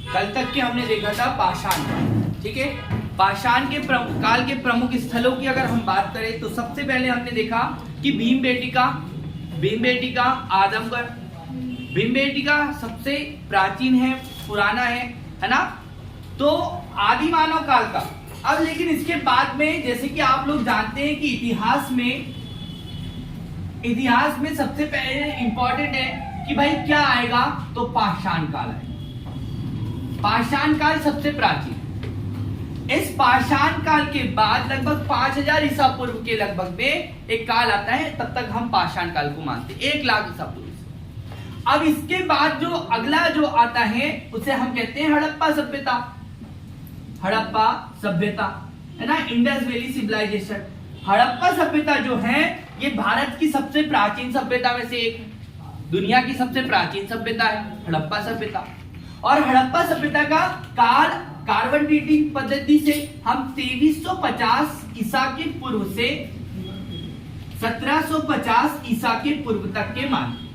कल तक के हमने देखा था पाषाण काल, ठीक है। पाषाण के काल के प्रमुख स्थलों की अगर हम बात करें तो सबसे पहले हमने देखा कि भीमबेटका आदमगढ़। भीमबेटका सबसे प्राचीन है, पुराना है ना। तो आदि मानव काल का। अब लेकिन इसके बाद में जैसे कि आप लोग जानते हैं कि इतिहास में सबसे पहले इंपॉर्टेंट है कि भाई क्या आएगा, तो पाषाण काल आएगा। पाषाण काल सबसे प्राचीन। इस पाषाण काल के बाद लगभग 5000 ईसा पूर्व के लगभग में एक काल आता है, तब तक हम पाषाण काल को मानते हैं, 1 लाख ईसा पूर्व से। अब इसके बाद जो अगला जो आता है उसे हम कहते हैं हड़प्पा सभ्यता। हड़प्पा सभ्यता है ना, इंडस वैली सिविलाइजेशन। हड़प्पा सभ्यता जो है ये भारत की सबसे प्राचीन सभ्यता में से एक है, दुनिया की सबसे प्राचीन सभ्यता है हड़प्पा सभ्यता। और हड़प्पा सभ्यता का काल कार्बन डेटिंग पद्धति से हम 2350 ईसा के पूर्व से 1750 ईसा के पूर्व तक के मानते,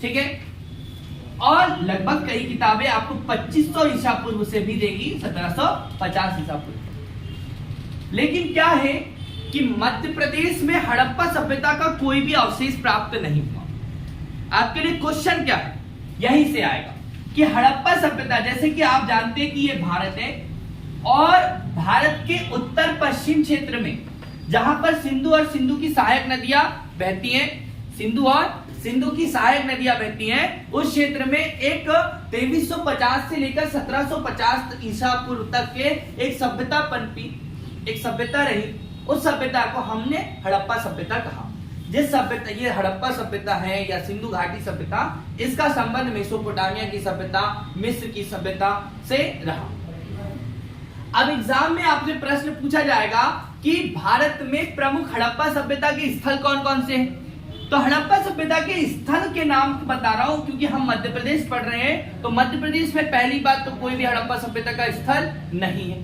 ठीक है। और लगभग कई किताबें आपको 2500 ईसा पूर्व से भी देगी, 1750 ईसा पूर्व। लेकिन क्या है कि मध्य प्रदेश में हड़प्पा सभ्यता का कोई भी अवशेष प्राप्त नहीं हुआ। आपके लिए क्वेश्चन क्या है, यहीं से आएगा कि हड़प्पा सभ्यता, जैसे कि आप जानते हैं कि ये भारत है और भारत के उत्तर पश्चिम क्षेत्र में जहां पर सिंधु और सिंधु की सहायक नदियां बहती हैं, सिंधु और सिंधु की सहायक नदियां बहती हैं, उस क्षेत्र में एक 2350 से लेकर 1750 ईसा पूर्व तक के एक सभ्यता पनपी, एक सभ्यता रही। उस सभ्यता को हमने हड़प्पा सभ्यता कहा। जिस सभ्यता, ये हड़प्पा सभ्यता है या सिंधु घाटी सभ्यता, इसका संबंध मेसोपोटामिया की सभ्यता, मिस्र की सभ्यता से रहा। अब एग्जाम में आपसे प्रश्न पूछा जाएगा कि भारत में प्रमुख हड़प्पा सभ्यता के स्थल कौन कौन से हैं। तो हड़प्पा सभ्यता के स्थल के नाम बता रहा हूं क्योंकि हम मध्य प्रदेश पढ़ रहे हैं, तो मध्य प्रदेश में पहली बात तो कोई भी हड़प्पा सभ्यता का स्थल नहीं है।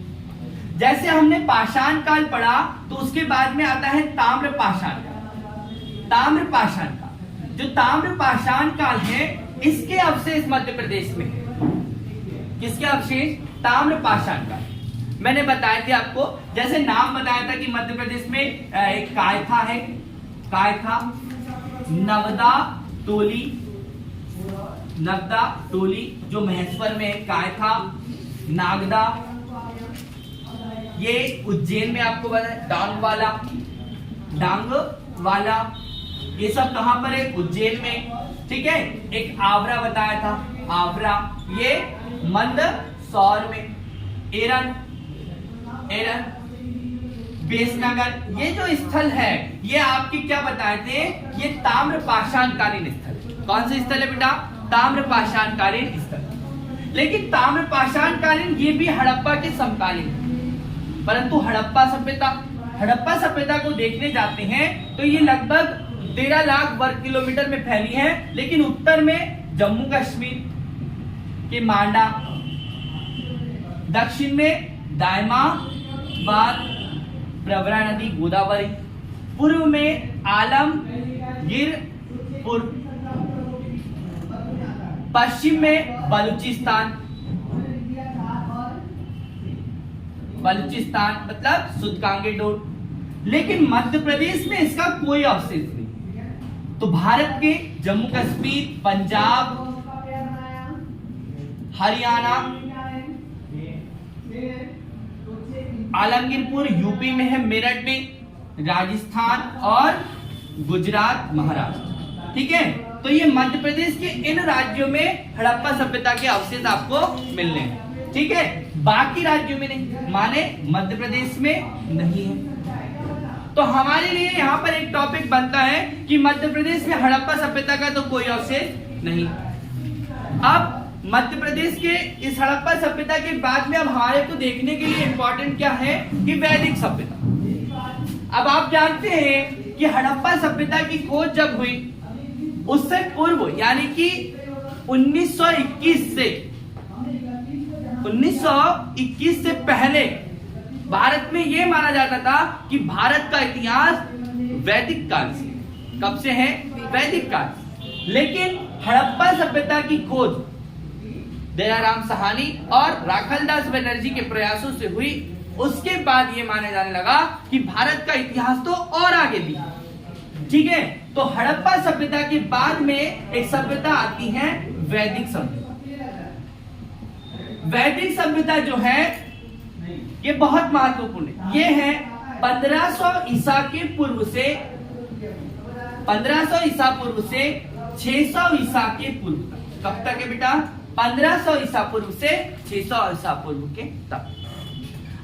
जैसे हमने पाषाण काल पढ़ा तो उसके बाद में आता है ताम्र पाषाण काल। ताम्र पाषाण काल, जो ताम्र पाषाण काल है, इसके अवशेष मध्य प्रदेश में है। किसके अवशेष? ताम्र पाषाण काल। मैंने बताया था आपको, जैसे नाम बताया था कि मध्य प्रदेश में एक कायथा है, कायथा, नवदा टोली जो महेश्वर में है, कायथा, नागदा, ये उज्जैन में आपको बताया, डांग वाला, ये सब कहां पर है? उज्जैन में, ठीक है। एक आवरा बताया था, आवरा, ये मंदसौर में, एरन, बेसनगर, ये जो स्थल है ये आपके क्या बताए थे? ये ताम्र पाषाण कालीन स्थल। कौन से स्थल है बेटा? ताम्र पाषाण कालीन स्थल। लेकिन ताम्र पाषाण कालीन ये भी हड़प्पा के समकालीन, परंतु हड़प्पा सभ्यता को देखने जाते हैं तो ये लगभग 13 लाख वर्ग किलोमीटर में फैली है। लेकिन उत्तर में जम्मू कश्मीर के मांडा, दक्षिण में दायमाबाद, प्रवरा नदी, गोदावरी, पूर्व में आलमगीरपुर, पश्चिम में बलूचिस्तान मतलब सुदकांगेडोर। लेकिन मध्य प्रदेश में इसका कोई अवशेष नहीं। तो भारत के जम्मू कश्मीर, पंजाब, हरियाणा, आलमगीरपुर यूपी में है, मेरठ में, राजस्थान और गुजरात, महाराष्ट्र, ठीक है। तो ये मध्य प्रदेश के इन राज्यों में हड़प्पा सभ्यता के अवशेष आपको मिलने हैं, ठीक है। बाकी राज्यों में नहीं, माने मध्य प्रदेश में नहीं है। तो हमारे लिए यहाँ पर एक टॉपिक बनता है कि मध्य प्रदेश में हड़प्पा सभ्यता का तो कोई अवशेष नहीं। अब मध्य प्रदेश के इस हड़प्पा सभ्यता के बाद में अब हमारे को देखने के लिए इंपॉर्टेंट क्या है कि वैदिक सभ्यता। अब आप जानते हैं कि हड़प्पा सभ्यता की खोज जब हुई उससे पूर्व यानी कि 1921 से पहले भारत में यह माना जाता था कि भारत का इतिहास वैदिक काल से। कब से है? वैदिक काल से। लेकिन हड़प्पा सभ्यता की खोज दयाराम साहनी और राखलदास बनर्जी के प्रयासों से हुई। उसके बाद ये माने जाने लगा कि भारत का इतिहास तो और आगे भी, ठीक है। तो हड़प्पा सभ्यता के बाद में एक सभ्यता आती है वैदिक सभ्यता। वैदिक सभ्यता जो है ये बहुत महत्वपूर्ण है। ये है 1500 ईसा के पूर्व से 1500 ईसा पूर्व से 600 ईसा के पूर्व तक। कब तक है बेटा? 1500 ईसा पूर्व से 600 ईसा पूर्व के तक।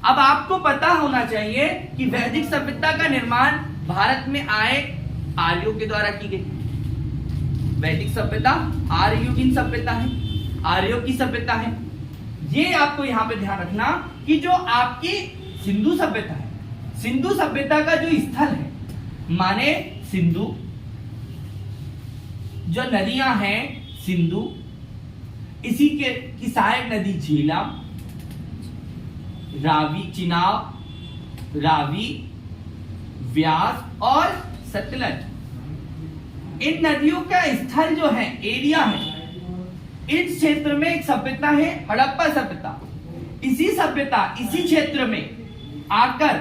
अब आपको पता होना चाहिए कि वैदिक सभ्यता का निर्माण भारत में आए आर्यों के द्वारा की गई। वैदिक सभ्यता आर्ययुगीन सभ्यता है, आर्यों की सभ्यता है। ये आपको यहां पे ध्यान रखना कि जो आपकी सिंधु सभ्यता है, सिंधु सभ्यता का जो स्थल है, माने सिंधु, जो नदियां हैं सिंधु, इसी की सहायक नदी झेलम, रावी, चिनाब, रावी, व्यास और सतलज। इन नदियों का स्थल जो है, एरिया है, इस क्षेत्र में एक सभ्यता है हड़प्पा सभ्यता। इसी सभ्यता, इसी क्षेत्र में आकर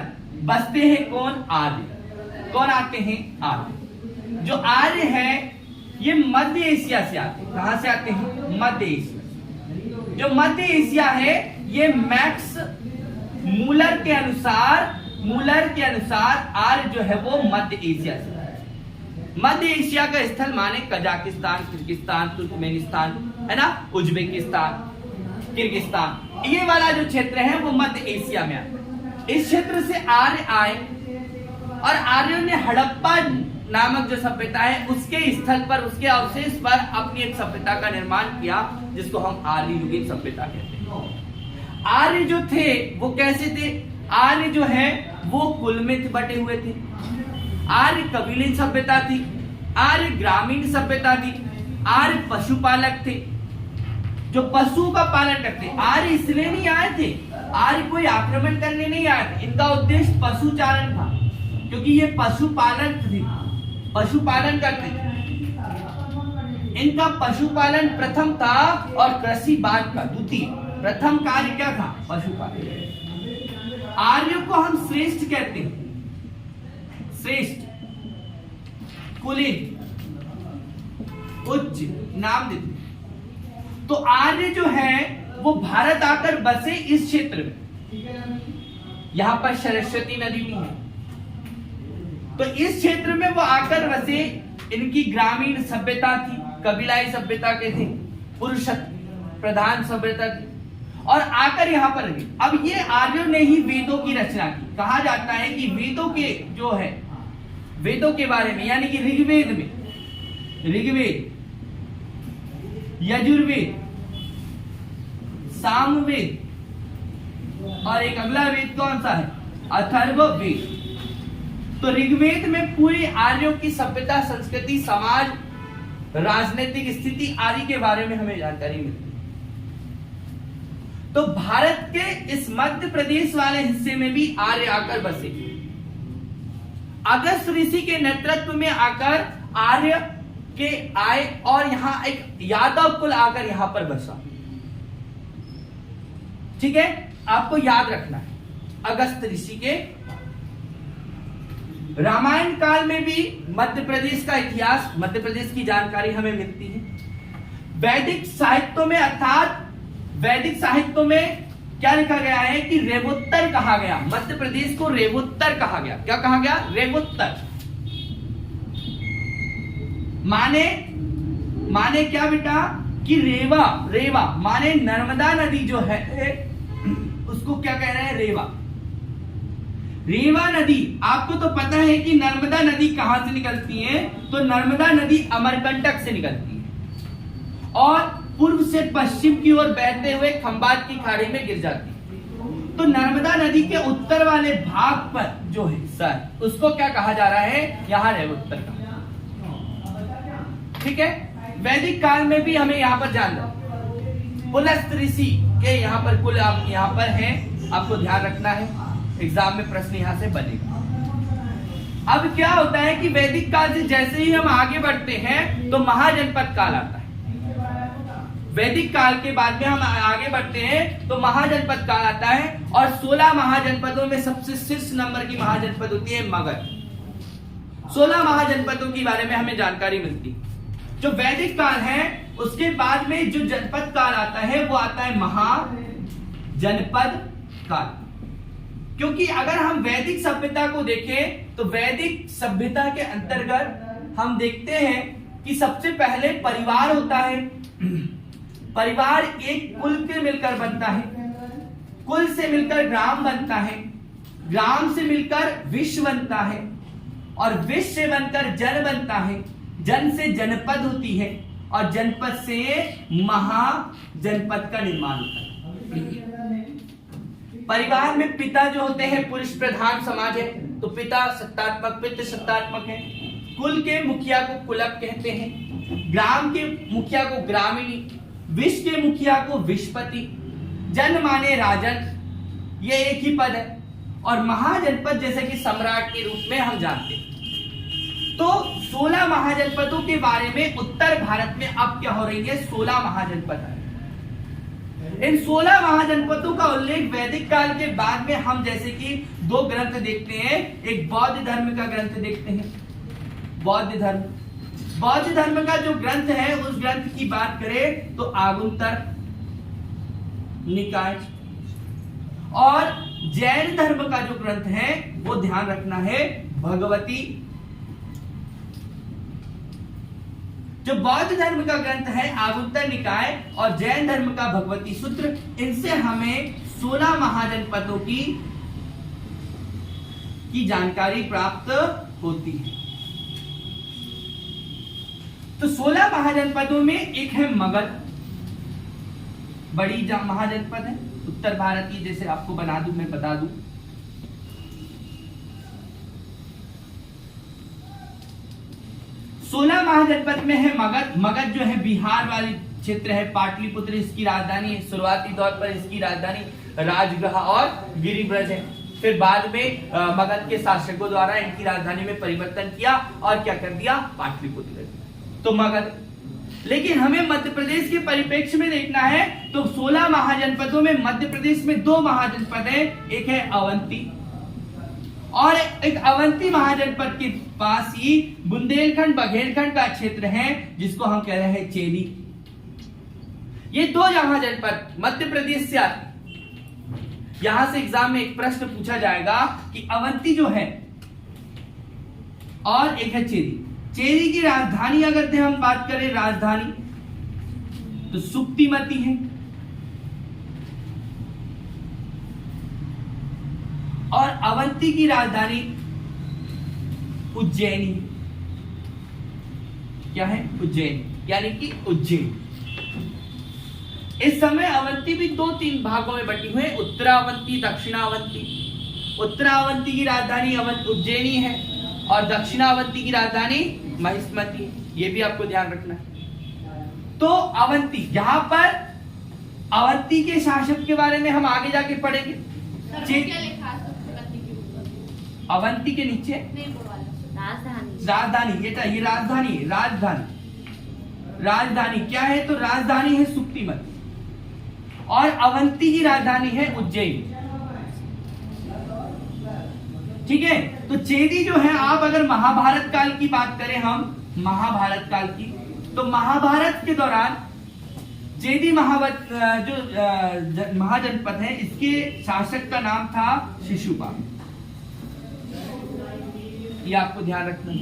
बसते हैं कौन? आर्य। कौन आते हैं? आर्य। जो आर्य है ये मध्य एशिया से आते हैं। कहां से आते हैं? मध्य एशिया। जो मध्य एशिया है ये मैक्स मूलर के अनुसार आर्य जो है वो मध्य एशिया से है। मध्य एशिया का स्थल माने कजाकिस्तान, किर्गिस्तान, तुर्कमेनिस्तान, है ना, उज्बेकिस्तान, किर्गिस्तान, ये वाला जो क्षेत्र है वो मध्य एशिया में आता है। इस क्षेत्र से आर्य आए और आर्यों ने हड़प्पा नामक जो सभ्यता है उसके स्थल पर, उसके अवशेष पर अपनी एक सभ्यता का निर्माण किया, जिसको हम आर्ययुगीन सभ्यता कहते हैं। आर्य जो थे वो कैसे थे? आर्य जो है वो कुल में बटे हुए थे। आर्य कबीले सभ्यता थी, आर्य ग्रामीण सभ्यता थी, आर्य पशुपालक थे, जो पशु का पालन करते। आर्य इसलिए नहीं आए थे, आर्य कोई आक्रमण करने नहीं आए थे, इनका उद्देश्य पशुचारण था, क्योंकि ये पशुपालन थे, पशुपालन करते थे। इनका पशुपालन प्रथम था और कृषि बाद का द्वितीय। प्रथम कार्य क्या था? पशुपालन। आर्यों को हम श्रेष्ठ कहते हैं, श्रेष्ठ, कुलीन, उच्च नाम देते हैं। तो आर्य जो है वो भारत आकर बसे इस क्षेत्र में। यहां पर सरस्वती नदी भी है, तो इस क्षेत्र में वो आकर बसे। इनकी ग्रामीण सभ्यता थी, कबीलाई सभ्यता के थे, पुरुष प्रधान सभ्यता थी, और आकर यहां पर रहे। अब ये आर्यों ने ही वेदों की रचना की। कहा जाता है कि वेदों के जो है, वेदों के बारे में, यानी कि ऋग्वेद में, ऋग्वेद, यजुर्वेद, सामवेद, और एक अगला वेद कौन सा है? अथर्ववेद। तो ऋग्वेद में पूरी आर्यों की सभ्यता, संस्कृति, समाज, राजनीतिक स्थिति आदि के बारे में हमें जानकारी मिलती है। तो भारत के इस मध्य प्रदेश वाले हिस्से में भी आर्य आकर बसे। अगस्त ऋषि के नेतृत्व में आकर आर्य के आए और यहां एक यादव कुल आकर यहां पर बसा। ठीक है, आपको याद रखना है। अगस्त ऋषि के रामायण काल में भी मध्य प्रदेश का इतिहास, मध्य प्रदेश की जानकारी हमें मिलती है। वैदिक साहित्यों में, अर्थात वैदिक साहित्यों में क्या लिखा गया है कि रेवोत्तर कहा गया। मध्य प्रदेश को रेवोत्तर कहा गया। क्या कहा गया? रेवोत्तर। माने क्या बेटा? कि रेवा, रेवा माने नर्मदा नदी जो है उसको क्या कह रहे हैं? रेवा। रेवा नदी, आपको तो पता है कि नर्मदा नदी कहां से निकलती है? तो नर्मदा नदी अमरकंटक से निकलती है और पूर्व से पश्चिम की ओर बहते हुए खंबात की खाड़ी में गिर जाती है। तो नर्मदा नदी के उत्तर वाले भाग पर जो हिस्सा है उसको क्या कहा जा रहा है? यहां रेवोत्तर का। ठीक है, वैदिक काल में भी हमें यहां पर जानना, पुलस्त ऋषि के यहां पर कुल आप यहां पर हैं, आपको ध्यान रखना है, एग्जाम में प्रश्न यहां से बनेगा। अब क्या होता है कि वैदिक काल से जैसे ही हम आगे बढ़ते हैं तो महाजनपद काल आता है। वैदिक काल के बाद में हम आगे बढ़ते हैं तो महाजनपद काल आता है और 16 महाजनपदों में सबसे शीर्ष नंबर की महाजनपद होती है मगध। 16 महाजनपदों के बारे में हमें जानकारी मिलती। जो वैदिक काल है उसके बाद में जो जनपद काल आता है वो आता है महाजनपद काल। क्योंकि अगर हम वैदिक सभ्यता को देखें तो वैदिक सभ्यता के अंतर्गत हम देखते हैं कि सबसे पहले परिवार होता है। परिवार एक कुल के मिलकर बनता है, कुल से मिलकर ग्राम बनता है, ग्राम से मिलकर विश्व बनता है और विश्व से बनकर जन बनता है, जन से जनपद होती है और जनपद से महाजनपद का निर्माण होता है। परिवार में पिता जो होते हैं, पुरुष प्रधान समाज है तो पिता सत्तात्मक, पितृ सत्तात्मक है। कुल के मुखिया को कुलप कहते हैं, ग्राम के मुखिया को ग्रामीणी, विश्व के मुखिया को विश्वपति, जन माने राजन, ये एक ही पद है। और महाजनपद जैसे कि सम्राट के रूप में हम जानते हैं। तो 16 महाजनपदों के बारे में उत्तर भारत में अब क्या हो रही है, 16 महाजनपद है। इन 16 महाजनपदों का उल्लेख वैदिक काल के बाद में हम जैसे कि 2 ग्रंथ देखते हैं। एक बौद्ध धर्म का ग्रंथ देखते हैं, बौद्ध धर्म का जो ग्रंथ है उस ग्रंथ की बात करें तो आगुंतर निकाय। और जैन धर्म का जो ग्रंथ है वो ध्यान रखना है भगवती। जो बौद्ध धर्म का ग्रंथ है आगुंतर निकाय और जैन धर्म का भगवती सूत्र, इनसे हमें 16 महाजनपदों की जानकारी प्राप्त होती है। तो 16 महाजनपदों में एक है मगध, बड़ी महाजनपद है उत्तर भारत की, जैसे आपको बना दूं, मैं बता दूं। सोलह महाजनपद में है मगध। मगध जो है बिहार वाली क्षेत्र है, पाटलिपुत्र इसकी राजधानी है। शुरुआती तौर पर इसकी राजधानी राजगृह और गिरिब्रज है। फिर बाद में मगध के शासकों द्वारा इनकी राजधानी में परिवर्तन किया और क्या कर दिया, पाटलिपुत्र। तो मगध। लेकिन हमें मध्य प्रदेश के परिप्रेक्ष्य में देखना है तो 16 महाजनपदों में मध्य प्रदेश में 2 महाजनपद है, एक है अवंती और एक अवंती महाजनपद के पास ही बुंदेलखंड बघेलखंड का क्षेत्र है जिसको हम कह रहे हैं चेरी। ये 2 महाजनपद मध्य प्रदेश से आते। यहां से एग्जाम में एक प्रश्न पूछा जाएगा कि अवंती जो है और एक है चेरी। चेरी की राजधानी अगर हम बात करें राजधानी तो सुक्तिमती है और अवंती की राजधानी उज्जैनी। क्या है, उज्जैन, यानी कि उज्जैन। इस समय अवंती भी 2-3 भागों में बटी हुई है, उत्तरावंती, दक्षिणावंती। उत्तरावंती की राजधानी उज्जैनी है और दक्षिणावंती की राजधानी महिष्मती। ये भी आपको ध्यान रखना है। तो अवंती, यहां पर अवंती के शासक के बारे में हम आगे जाके पढ़ेंगे। अवंती के नीचे राजधानी, ये राजधानी है। राजधानी क्या है, तो राजधानी है सुक्तिमती और अवंती की राजधानी है उज्जैन। ठीक है। तो चेरी जो है, आप अगर महाभारत काल की बात करें, हम महाभारत काल की, तो महाभारत के दौरान चेरी जो महाजनपद है इसके शासक का नाम था शिशुपाल। ये आपको ध्यान रखना है।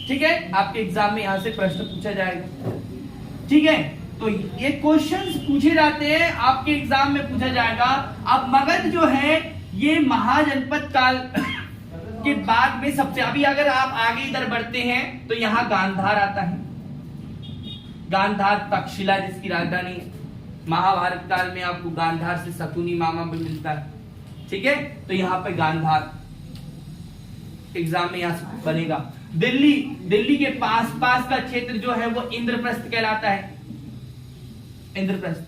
ठीक है, आपके एग्जाम में यहां से प्रश्न पूछा जाएगा। ठीक है, तो ये क्वेश्चंस पूछे जाते हैं, आपके एग्जाम में पूछा जाएगा। अब मगध जो है ये महाजनपद काल के बाद में सबसे, अभी अगर आप आगे इधर बढ़ते हैं तो यहाँ गांधार आता है। गांधार तक्षशिला जिसकी राजधानी है। महाभारत काल में आपको गांधार से शकुनी मामा भी मिलता है। ठीक है, तो यहाँ पे गांधार एग्जाम में यहाँ से बनेगा। दिल्ली के पास का क्षेत्र जो है वो इंद्रप्रस्थ कहलाता है। इंद्रप्रस्थ।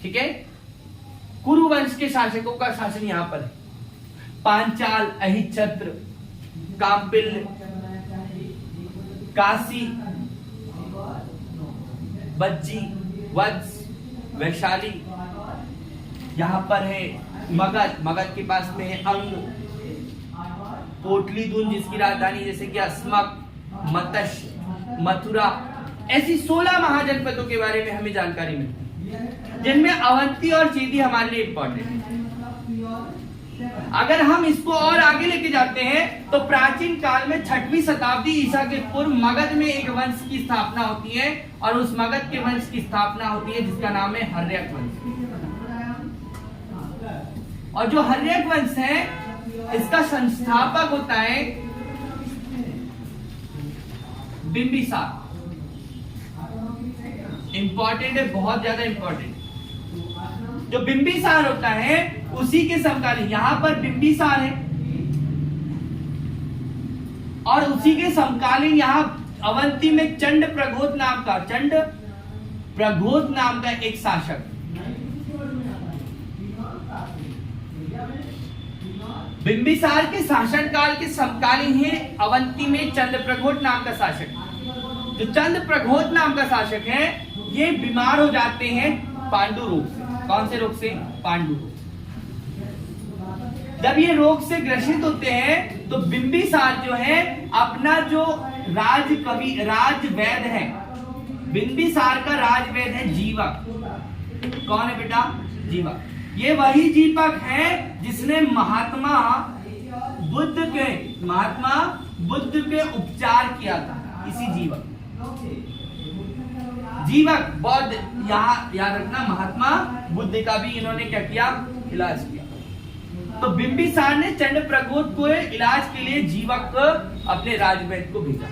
ठीक है, कुरु वंश के शासकों का शासन यहां पर है। पांचाल, अहिच्छत्र, काम्पिल, काशी, बज्जी, वत्स, वैशाली, यहाँ पर है मगध, मगध के पास में है अंग, कोटलीदुन जिसकी राजधानी जैसे कि अस्मक, मत्स्य, मथुरा, ऐसी 16 महाजनपदों के बारे में हमें जानकारी मिलती है, जिनमें अवंती और चेदी हमारे लिए इंपॉर्टेंट है। अगर हम इसको और आगे लेके जाते हैं तो प्राचीन काल में 6वीं शताब्दी ईसा के पूर्व मगध में एक वंश की स्थापना होती है और उस मगध के वंश की स्थापना होती है जिसका नाम है हर्यक वंश। और जो हर्यक वंश है इसका संस्थापक होता है बिंबिसार। इंपॉर्टेंट है, बहुत ज्यादा इंपॉर्टेंट। जो बिंबिसार होता है उसी के समकालीन, यहां पर बिंबिसार है और उसी के समकालीन यहां अवंती में चंड प्रघोत नाम का एक शासक। बिंबिसार के शासन काल के समकालीन है अवंती में चंद्र प्रघोत नाम का शासक। जो चंद्र प्रघोत नाम का शासक है ये बीमार हो जाते हैं पांडु रोग से। कौन से रोग से? पांडु रोग। जब ये रोग से ग्रसित होते हैं तो बिंबिसार जो है अपना जो राजवैद्य है, बिंबिसार का राजवैद्य है जीवक। कौन है बेटा? जीवक। ये वही जीवक है जिसने महात्मा बुद्ध के उपचार किया था। इसी जीवक बौद्ध, यहाँ याद रखना, महात्मा बुद्ध का भी इन्होंने क्या किया? इलाज किया। तो बिंबिसार ने चंड प्रघोत को इलाज के लिए जीवक को अपने राजवैद्य को भेजा।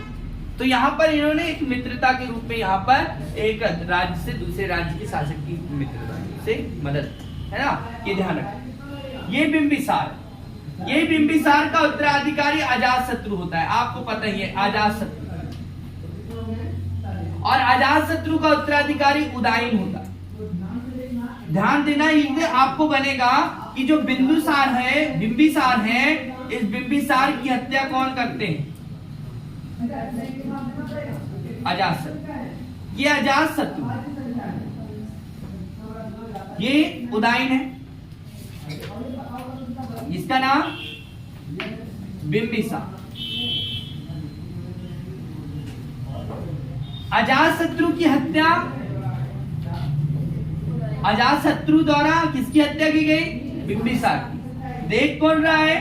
तो यहाँ पर इन्होंने एक मित्रता के रूप में यहाँ पर एक राज्य से दूसरे राज्य के शासक की मित्रता से मदद, है ना, ये ध्यान रखें। ये बिंबिसार का उत्तराधिकारी अजातशत्रु होता है। आपको पता ही है अजातशत्रु, और अजातशत्रु का उत्तराधिकारी उदयन होता है। ध्यान देना, ये आपको बनेगा कि जो बिंबिसार है, इस बिंबिसार की हत्या कौन करते हैं? अजातशत्रु। ये अजातशत्रु, ये उदयन है, इसका नाम बिंबिसार। अजातशत्रु की हत्या, अजातशत्रु द्वारा किसकी हत्या की गई? बिंबिसार की। देख कौन रहा है?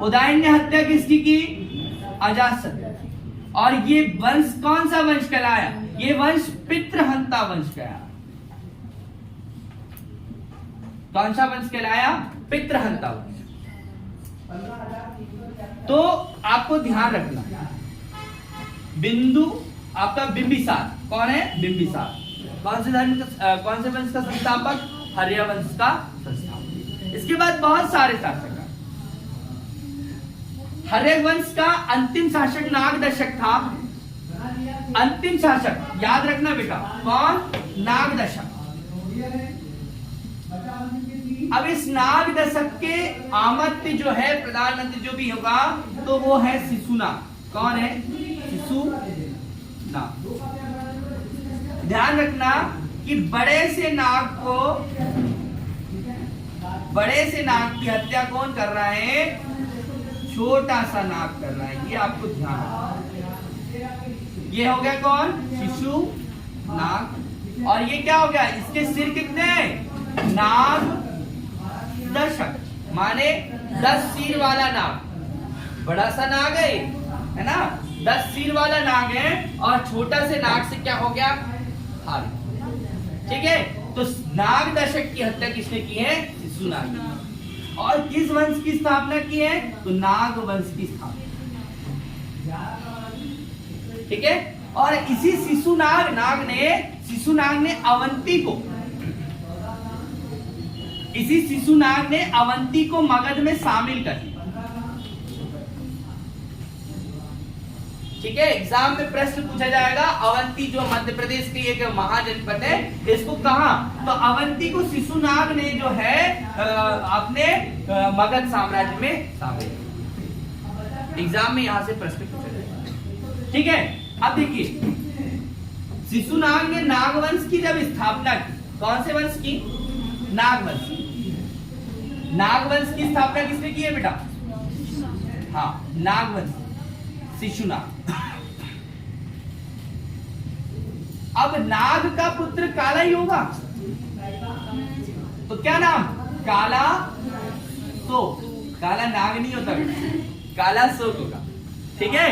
उदयन ने हत्या किसकी की? अजातशत्रु। और ये वंश कौन सा वंश कहलाया? ये वंश पितृहंता वंश कहलाया। कौन सा वंश कहलाया? पितृहंता वंश। तो आपको ध्यान रखना, बिंदु आपका बिंबिसार कौन है? बिंबिसार कौन से वंश का संस्थापक? हर्य वंश का संस्थापक। इसके बाद बहुत सारे शासक। हर्य वंश का अंतिम शासक नागदशक था। अंतिम शासक याद रखना बेटा, कौन? नागदशक। अब इस नागदशक के आमत्य जो है, प्रधानमंत्री जो भी होगा, तो वो है शिशुनाग। कौन है? शिशुनाग। ध्यान रखना कि बड़े से नाग की हत्या कौन कर रहा है? छोटा सा नाग कर रहा है। ये आपको ध्यान रखना। ये हो गया कौन? शिशुनाग। और ये क्या हो गया? इसके सिर कितने? नाग दशक, माने 10 सिर वाला नाग। बड़ा सा नाग है ना, 10 सिर वाला नाग है, और छोटा से नाग से क्या हो गया? हार। ठीक है, तो नाग दशक की हत्या किसने की है? शिशुनाग ने। और किस वंश की स्थापना की है? तो नाग वंश की स्थापना। ठीक है, और इसी शिशुनाग ने अवंती को मगध में शामिल कर लिया। ठीक है, एग्जाम में प्रश्न पूछा जाएगा, अवंती जो मध्य प्रदेश की एक महाजनपद है, इसको कहां? तो अवंती को शिशुनाग ने जो है अपने मगध साम्राज्य में शामिल। एग्जाम में यहां से प्रश्न पूछा जाएगा। ठीक है, अब देखिए, शिशुनाग ने नागवंश की जब स्थापना की, कौन से वंश की? नागवंश। नागवंश की स्थापना किसने की है बेटा? हाँ, नागवंश, शिशुनाग। अब नाग का पुत्र काला ही होगा, तो क्या नाम? काला शोक। काला नाग नहीं होता बेटा, काला शोक होगा, ठीक है?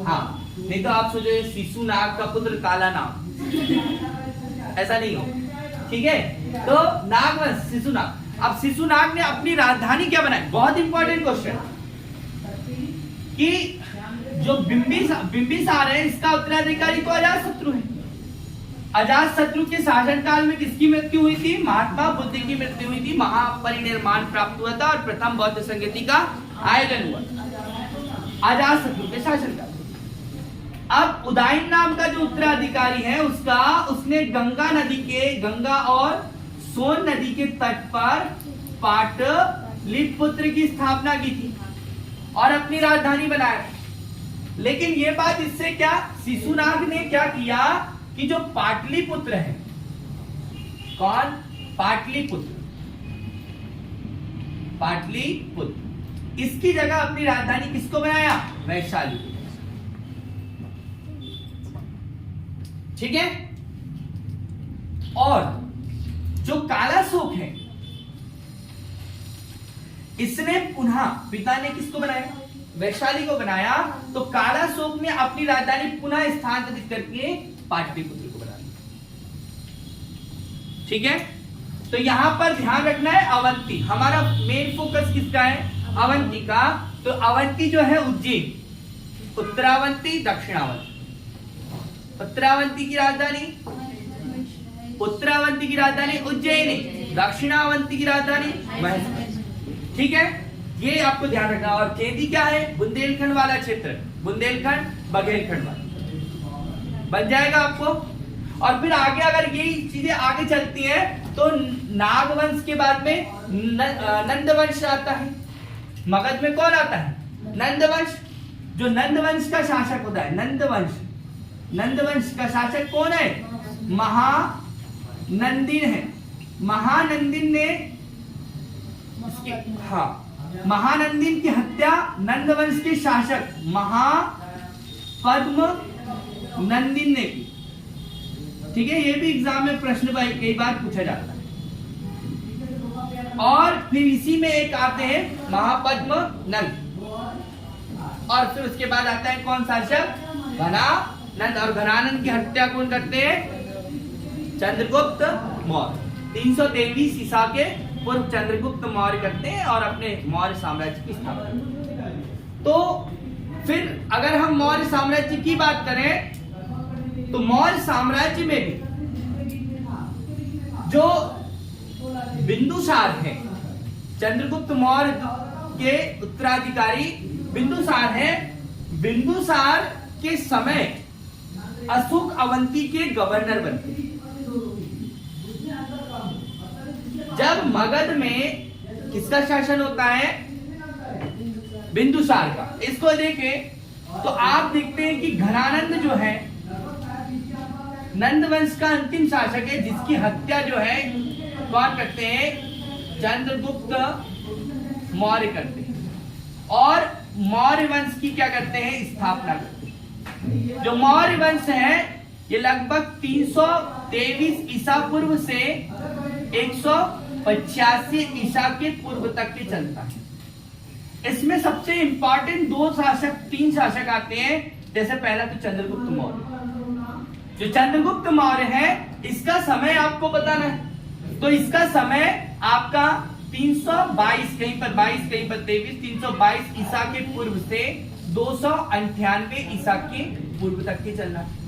हाँ, नहीं तो आप सोचो शिशु नाग का पुत्र काला नाग, ऐसा नहीं हो, ठीक है? तो नागवंश, शिशुनाग। अब शिशुनाग ने अपनी राजधानी क्या बनाई? बहुत इंपॉर्टेंट क्वेश्चन, कि जो बिंबिसार है इसका उत्तराधिकारी तो अजातशत्रु है। अजातशत्रु के शासनकाल में किसकी मृत्यु हुई थी? महात्मा बुद्ध की मृत्यु हुई थी, महापरिनिर्वाण प्राप्त हुआ था और प्रथम बौद्ध संगति का आयोजन हुआ था अजातशत्रु के शासनकाल। अब उदयन नाम का जो उत्तराधिकारी है उसने गंगा और सोन नदी के तट पर पाटलिपुत्र की स्थापना की थी और अपनी राजधानी बनाया। लेकिन ये बात इससे क्या, शिशुनाग ने क्या किया कि जो पाटलिपुत्र है, कौन? पाटलिपुत्र, इसकी जगह अपनी राजधानी किसको बनाया? वैशाली। ठीक है? और जो काला शोक है, इसने पुनः, पिता ने किसको बनाया? वैशाली को बनाया। तो काला शोक ने अपनी राजधानी पुनः स्थानांतरित करके पाटलिपुत्र को बना दिया। ठीक है? तो यहां पर ध्यान रखना है अवंती, हमारा मेन फोकस किसका है? अवंती का। तो अवंती जो है उज्जैन, उत्तरावंती, दक्षिणावंती। उत्तरावंती की राजधानी, उत्तरावंती की राजधानी उज्जैनी, दक्षिणावंती की राजधानी महेश। ठीक है, ये आपको ध्यान रखना। और केंदी क्या है? बुंदेलखंड वाला क्षेत्र, बुंदेलखंड बघेलखंड वाला बन जाएगा आपको। और फिर आगे अगर यही चीजें आगे चलती हैं तो नागवंश के बाद में नंदवंश आता है। मगध में कौन आता है? नंदवंश। जो नंदवंश का शासक होता है, नंदवंश का शासक कौन है? महानंदिन है। महानंदिन ने महानंदिन की हत्या नंदवंश के शासक महापद्म नंदिन ने की। ठीक है, ये भी एग्जाम में प्रश्न कई बार पूछा जाता है। और फिर इसी में एक आते हैं महापद्म नंद, और फिर उसके बाद आता है कौन शासक? घनानंद। और घनानंद की हत्या कौन करते हैं? चंद्रगुप्त मौर्य। 323 ईसा के पूर्व चंद्रगुप्त मौर्य करते हैं और अपने मौर्य साम्राज्य की स्थापना। तो फिर अगर हम मौर्य साम्राज्य की बात करें तो मौर्य साम्राज्य में भी जो बिंदुसार है, चंद्रगुप्त मौर्य के उत्तराधिकारी बिंदुसार है। बिंदुसार के समय अशोक अवंती के गवर्नर बनते हैं। जब मगध में किसका शासन होता है? बिंदुसार का। इसको देखें तो आप देखते हैं कि घनानंद जो है नंदवंश का अंतिम शासक है, जिसकी हत्या जो है कौन करते हैं? चंद्रगुप्त मौर्य करते हैं। और मौर्य वंश की क्या करते हैं? स्थापना करते हैं। जो मौर्य वंश है ये लगभग 323 ईसा पूर्व से 185 ईसा के पूर्व तक के चलता है। इसमें सबसे इंपॉर्टेंट तीन शासक आते हैं। जैसे पहला तो चंद्रगुप्त मौर्य। जो चंद्रगुप्त मौर्य है इसका समय आपको बताना है। तो इसका समय आपका 322, कहीं पर 22, कहीं पर 23, 322 ईसा के पूर्व से 298 ईसा के पूर्व तक के चलना है।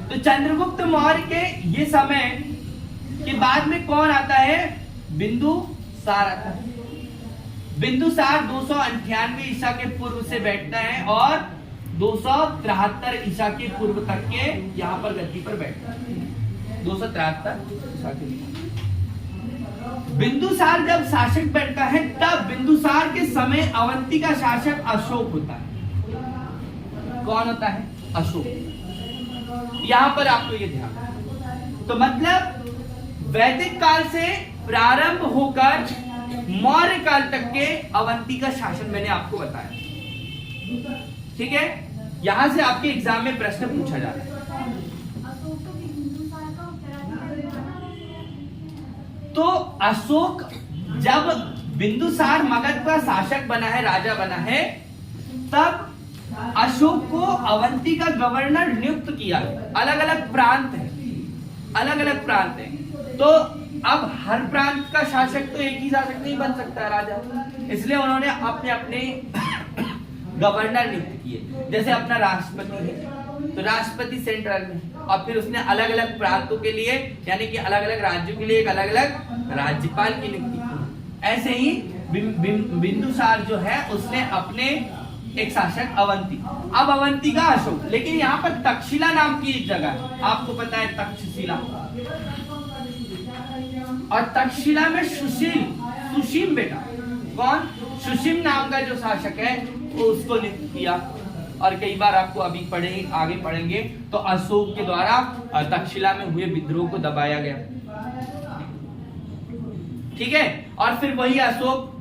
तो चंद्रगुप्त मौर्य के ये समय के बाद में कौन आता है? बिंदुसार आता है। बिंदुसार 298 ईसा के पूर्व से बैठता है और 273 ईसा के पूर्व तक के यहाँ पर गद्दी पर बैठता है। 273 ईसा के। बिंदुसार जब शासक बैठता है तब बिंदुसार के समय अवंती का शासक अशोक होता है। कौन होता है? अशोक। यहां पर आपको ये ध्यान रखना। तो मतलब वैदिक काल से प्रारंभ होकर मौर्य काल तक के अवंती का शासन मैंने आपको बताया। ठीक है, यहां से आपके एग्जाम में प्रश्न पूछा जा रहा है। तो अशोक जब बिंदुसार मगध का शासक बना है, राजा बना है, तब अशोक को अवंती का गवर्नर नियुक्त किया। अलग अलग प्रांत है, अलग अलग प्रांत है, तो अब हर प्रांत का शासक तो एक ही शासक नहीं बन सकता राजा, इसलिए उन्होंने अपने अपने गवर्नर नियुक्त किए। जैसे अपना राष्ट्रपति है, तो राष्ट्रपति सेंट्रल में, और फिर उसने अलग अलग प्रांतों के लिए यानी कि अलग अलग राज्यों के लिए एक अलग अलग राज्यपाल की नियुक्ति की। ऐसे ही बिंदुसार जो है उसने अपने एक शासक अवंती, अब अवंती का अशोक। लेकिन यहाँ पर तक्षशिला नाम की एक जगह है, आपको पता है तक्षशिला, और तक्षशिला में सुशील बेटा, कौन? सुशील नाम का जो शासक है वो उसको नियुक्त किया। और कई बार आपको अभी आगे पढ़ेंगे तो अशोक के द्वारा तक्षशिला में हुए विद्रोह को दबाया गया। ठीक है, और फिर वही अशोक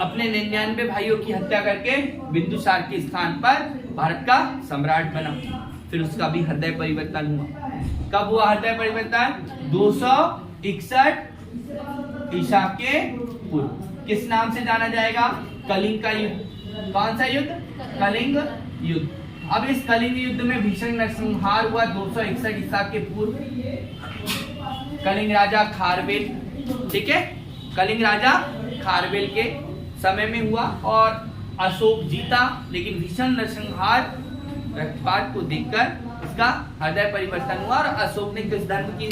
अपने 99 भाइयों की हत्या करके बिंदुसार के स्थान पर भारत का सम्राट बना। फिर उसका भी हृदय परिवर्तन हुआ। कब हुआ हृदय परिवर्तन? 261 ईसा के पूर्व। किस नाम से जाना जाएगा? कलिंग का युद्ध। कौन सा युद्ध? कलिंग युद्ध। अब इस कलिंग युद्ध में भीषण नरसंहार हुआ 261 ईसा के पूर्व। कलिंग राजा खारवेल, ठीक है, कलिंग राजा खारवेल के समय में हुआ और अशोक जीता, लेकिन भीषण नरसंहार रक्तपात को देखकर इसका हृदय परिवर्तन हुआ और अशोक ने किस धर्म की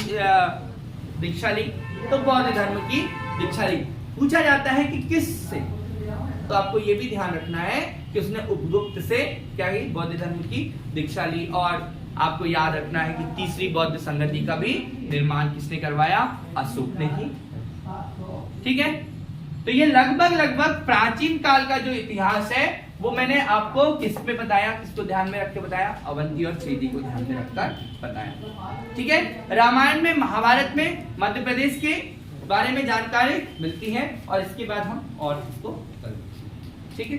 दीक्षा ली? तो बौद्ध धर्म की दीक्षा ली। पूछा जाता है कि किस से, तो आपको यह भी ध्यान रखना है कि उसने उपगुप्त से क्या ही बौद्ध धर्म की दीक्षा ली। और आपको याद रखना है कि तीसरी बौद्ध संगति का भी निर्माण किसने करवाया? अशोक ने ही। ठीक है, तो ये लगभग प्राचीन काल का जो इतिहास है वो मैंने आपको किस पे बताया, किसको ध्यान में रख के बताया? अवंती और चेदी को ध्यान में रखकर बताया। ठीक है, रामायण में, महाभारत में मध्य प्रदेश के बारे में जानकारी मिलती है और इसके बाद हम और इसको करेंगे। ठीक है।